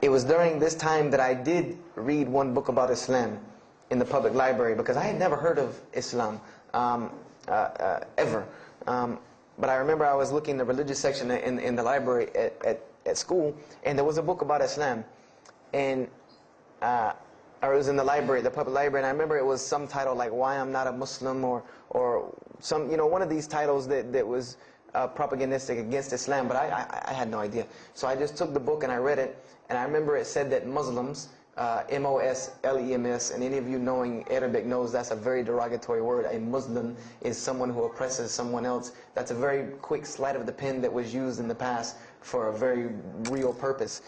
it was during this time that I did read one book about Islam in the public library, because I had never heard of Islam ever. But I remember I was looking in the religious section in the library at school, and there was a book about Islam, and or it was in the library, the public library, and I remember it was some title like "Why I'm Not a Muslim," or some, you know, one of these titles that was propagandistic against Islam, but I had no idea. So I just took the book and I read it, and I remember it said that Muslims, M-O-S-L-E-M-S, and any of you knowing Arabic knows that's a very derogatory word. A Muslim is someone who oppresses someone else. That's a very quick sleight of the pen that was used in the past for a very real purpose.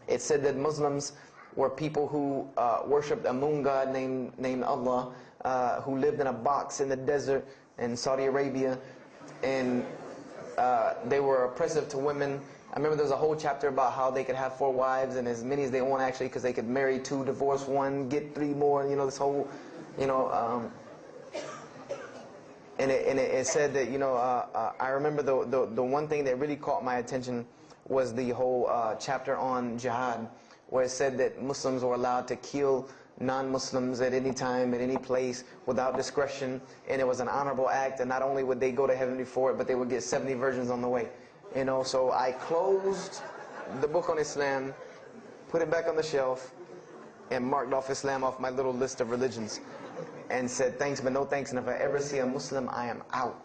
It said that Muslims were people who worshipped a moon god named Allah, who lived in a box in the desert in Saudi Arabia, and they were oppressive to women. I remember there was a whole chapter about how they could have 4 wives and as many as they want, actually, because they could marry 2, divorce 1, get 3 more. You know, this whole, you know, and it said that, you know, I remember the one thing that really caught my attention was the whole chapter on jihad, where it said that Muslims were allowed to kill non-Muslims at any time, at any place, without discretion, and it was an honorable act, and not only would they go to heaven before it, but they would get 70 virgins on the way. You know, so I closed the book on Islam, put it back on the shelf, and marked off Islam off my little list of religions, and said thanks but no thanks, and if I ever see a Muslim, I am out.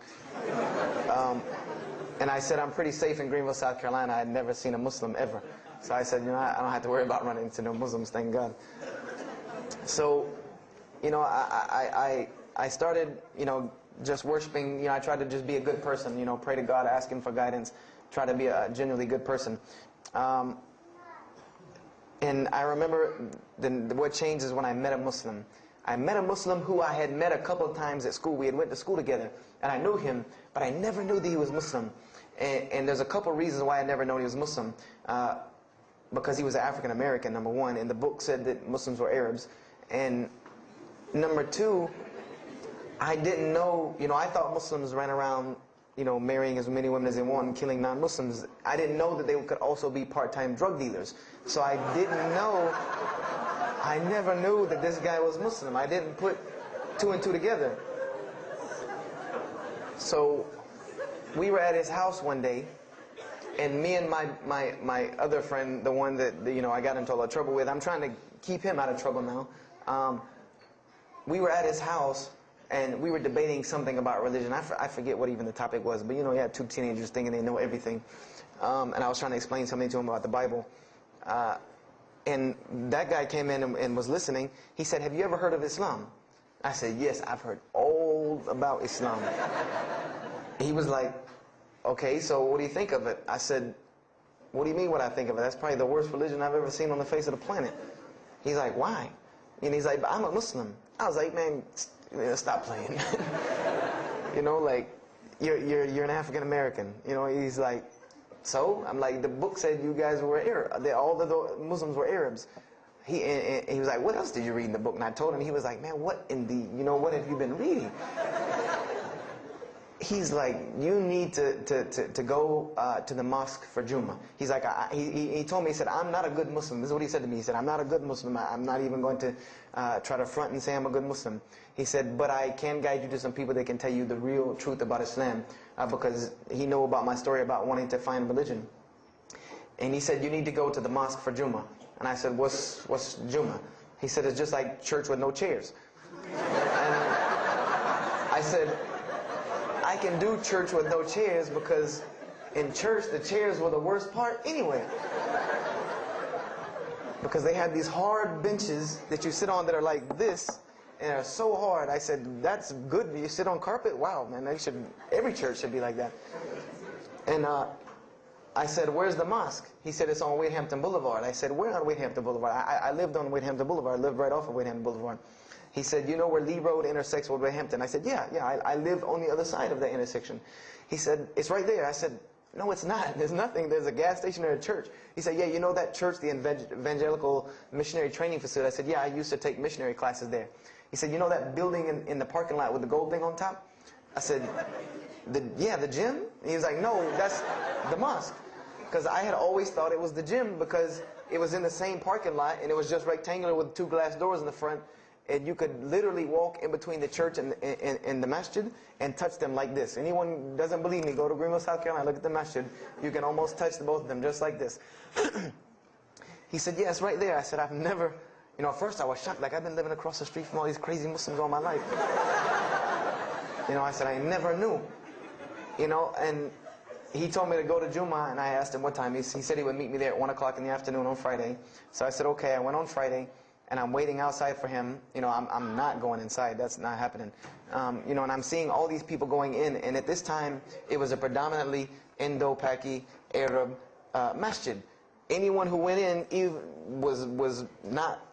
And I said I'm pretty safe in Greenville, South Carolina. I had never seen a Muslim ever. So I said, you know, I don't have to worry about running into no Muslims, thank God. So, you know, I started, you know, just worshiping. You know, I tried to just be a good person, you know, pray to God, ask Him for guidance, try to be a genuinely good person. And I remember what changed is when I met a Muslim. I met a Muslim who I had met a couple of times at school. We had went to school together, and I knew him, but I never knew that he was Muslim. And there's a couple of reasons why I never known he was Muslim. Because he was African American, number one, and the book said that Muslims were Arabs. And number two, I didn't know, you know, I thought Muslims ran around, you know, marrying as many women as they want and killing non-Muslims. I didn't know that they could also be part-time drug dealers. So I didn't know, I never knew that this guy was Muslim. I didn't put 2 and 2 together. So we were at his house one day, and me and my other friend, the one that, you know, I got into a lot of trouble with, I'm trying to keep him out of trouble now. We were at his house, and we were debating something about religion. I forget what even the topic was, but you know, you have 2 teenagers thinking they know everything. And I was trying to explain something to him about the Bible. And that guy came in and was listening. He said, "Have you ever heard of Islam?" I said, "Yes, I've heard all about Islam." He was like, "Okay, so what do you think of it?" I said, "What do you mean what I think of it? That's probably the worst religion I've ever seen on the face of the planet." He's like, "Why?" And he's like, "I'm a Muslim." I was like, "Man, stop playing." You know, like, you're an African American. You know, he's like, "So?" I'm like, "The book said you guys were Arab. All the Muslims were Arabs." He was like, "What else did you read in the book?" And I told him. He was like, "Man, what in the, you know, what have you been reading?" He's like, "You need to go to the mosque for Jummah." He's like, he told me, he said, "I'm not a good Muslim." This is what he said to me. He said, "I'm not a good Muslim. I'm not even going to try to front and say I'm a good Muslim." He said, "But I can guide you to some people that can tell you the real truth about Islam," because he knew about my story about wanting to find religion. And he said, "You need to go to the mosque for Jummah." And I said, What's Jummah?" He said, "It's just like church with no chairs." And I said, "I can do church with no chairs because in church the chairs were the worst part anyway. Because they had these hard benches that you sit on that are like this and are so hard." I said, "That's good. You sit on carpet? Wow, man, every church should be like that." And I said, "Where's the mosque?" He said, "It's on Wade Hampton Boulevard." I said, "Where on Wade Hampton Boulevard?" I lived on Wade Hampton Boulevard. I lived right off of Wade Hampton Boulevard. He said, "You know where Lee Road intersects with Wade Hampton?" I said, Yeah, I live on the other side of that intersection." He said, "It's right there." I said, "No, it's not. There's nothing. There's a gas station or a church." He said, "Yeah, you know that church, the Evangelical Missionary Training Facility?" I said, "Yeah, I used to take missionary classes there." He said, "You know that building in the parking lot with the gold thing on top?" I said, yeah, the gym?" He was like, "No, that's the mosque." because I had always thought it was the gym because it was in the same parking lot and it was just rectangular with 2 glass doors in the front, and you could literally walk in between the church and the masjid and touch them like this. Anyone doesn't believe me, go to Greenville, South Carolina, look at the masjid. You can almost touch both of them just like this. He said, yeah, it's right there. I said, I've never, at first I was shocked, like I've been living across the street from all these crazy Muslims all my life. I said, I never knew. And he told me to go to Jummah, and I asked him what time. He said he would meet me there at 1 o'clock in the afternoon on Friday. So I said, okay. I went on Friday, and I'm waiting outside for him. I'm not going inside. That's not happening. And I'm seeing all these people going in, and at this time, it was a predominantly Indo-Paki Arab masjid. Anyone who went in was not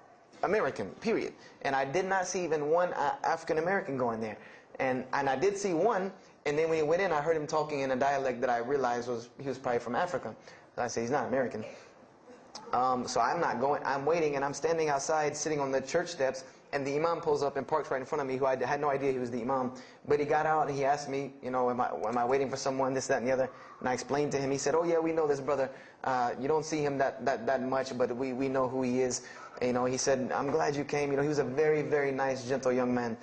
American, period. And I did not see even one African American going there. And I did see one, and then when he went in, I heard him talking in a dialect that I realized he was probably from Africa. So I said, he's not American. So I'm not going. I'm waiting, and I'm standing outside, sitting on the church steps, and the imam pulls up and parks right in front of me, who I had no idea he was the imam. But he got out, and he asked me, am I waiting for someone, this, that, and the other? And I explained to him. He said, oh, yeah, we know this brother. You don't see him that much, but we know who he is. And, he said, I'm glad you came. He was a very, very nice, gentle young man.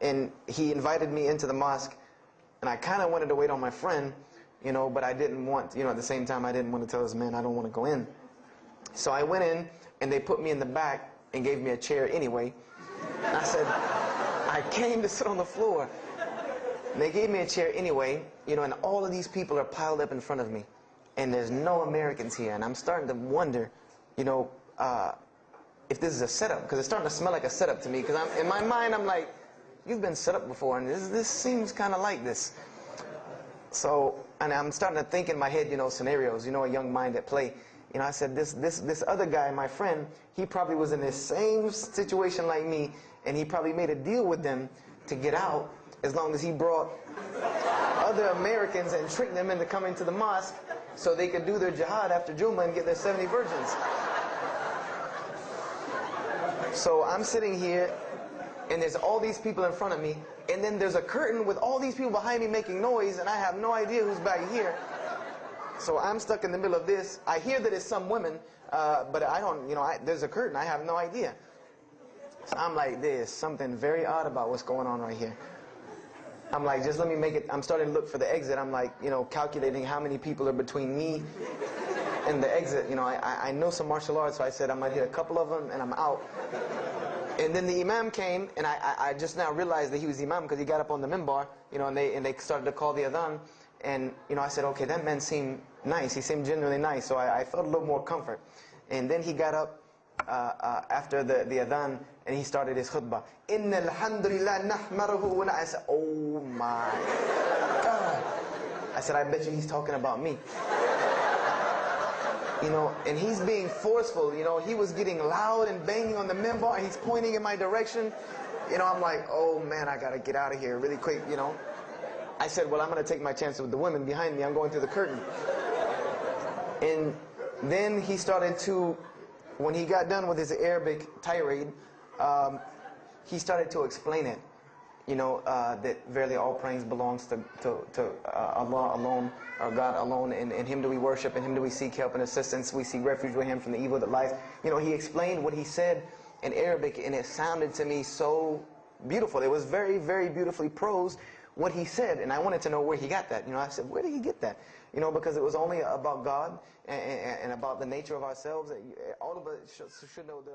And he invited me into the mosque, and I kind of wanted to wait on my friend, but I didn't want, at the same time, I didn't want to tell this man I don't want to go in. So I went in, and they put me in the back and gave me a chair anyway. And I said, I came to sit on the floor. And they gave me a chair anyway, and all of these people are piled up in front of me. And there's no Americans here. And I'm starting to wonder, if this is a setup, because it's starting to smell like a setup to me. Because in my mind, I'm like, you've been set up before, and this seems kind of like this. So, and I'm starting to think in my head, scenarios, a young mind at play. I said, this other guy, my friend, he probably was in the same situation like me, and he probably made a deal with them to get out as long as he brought other Americans and tricked them into coming to the mosque so they could do their jihad after Jummah and get their 70 virgins. So I'm sitting here, and there's all these people in front of me, and then there's a curtain with all these people behind me making noise, and I have no idea who's back here. So I'm stuck in the middle of this. I hear that it's some women, but I don't, there's a curtain. I have no idea. So I'm like, there's something very odd about what's going on right here. I'm like, just let me make it. I'm starting to look for the exit. I'm like, calculating how many people are between me and the exit. I know some martial arts, so I said I might hit a couple of them, and I'm out. And then the imam came, and I just now realized that he was the imam because he got up on the minbar, and they started to call the adhan. And, I said, okay, that man seemed nice. He seemed genuinely nice, so I felt a little more comfort. And then he got up after the adhan, and he started his khutbah. Inna alhamdulillah nahmaruhu wa I said, oh my God. I said, I bet you he's talking about me. And he's being forceful. He was getting loud and banging on the minbar, and he's pointing in my direction. I'm like, oh man, I got to get out of here really quick, I said, well, I'm going to take my chances with the women behind me. I'm going through the curtain. And then he started to, when he got done with his Arabic tirade, he started to explain it. That verily all praise belongs to Allah alone, or God alone, and Him do we worship, and Him do we seek help and assistance. We seek refuge with Him from the evil that lies. He explained what he said in Arabic, and it sounded to me so beautiful. It was very, very beautifully prosed, what he said, and I wanted to know where he got that. I said, where did he get that? Because it was only about God and about the nature of ourselves. All of us should know the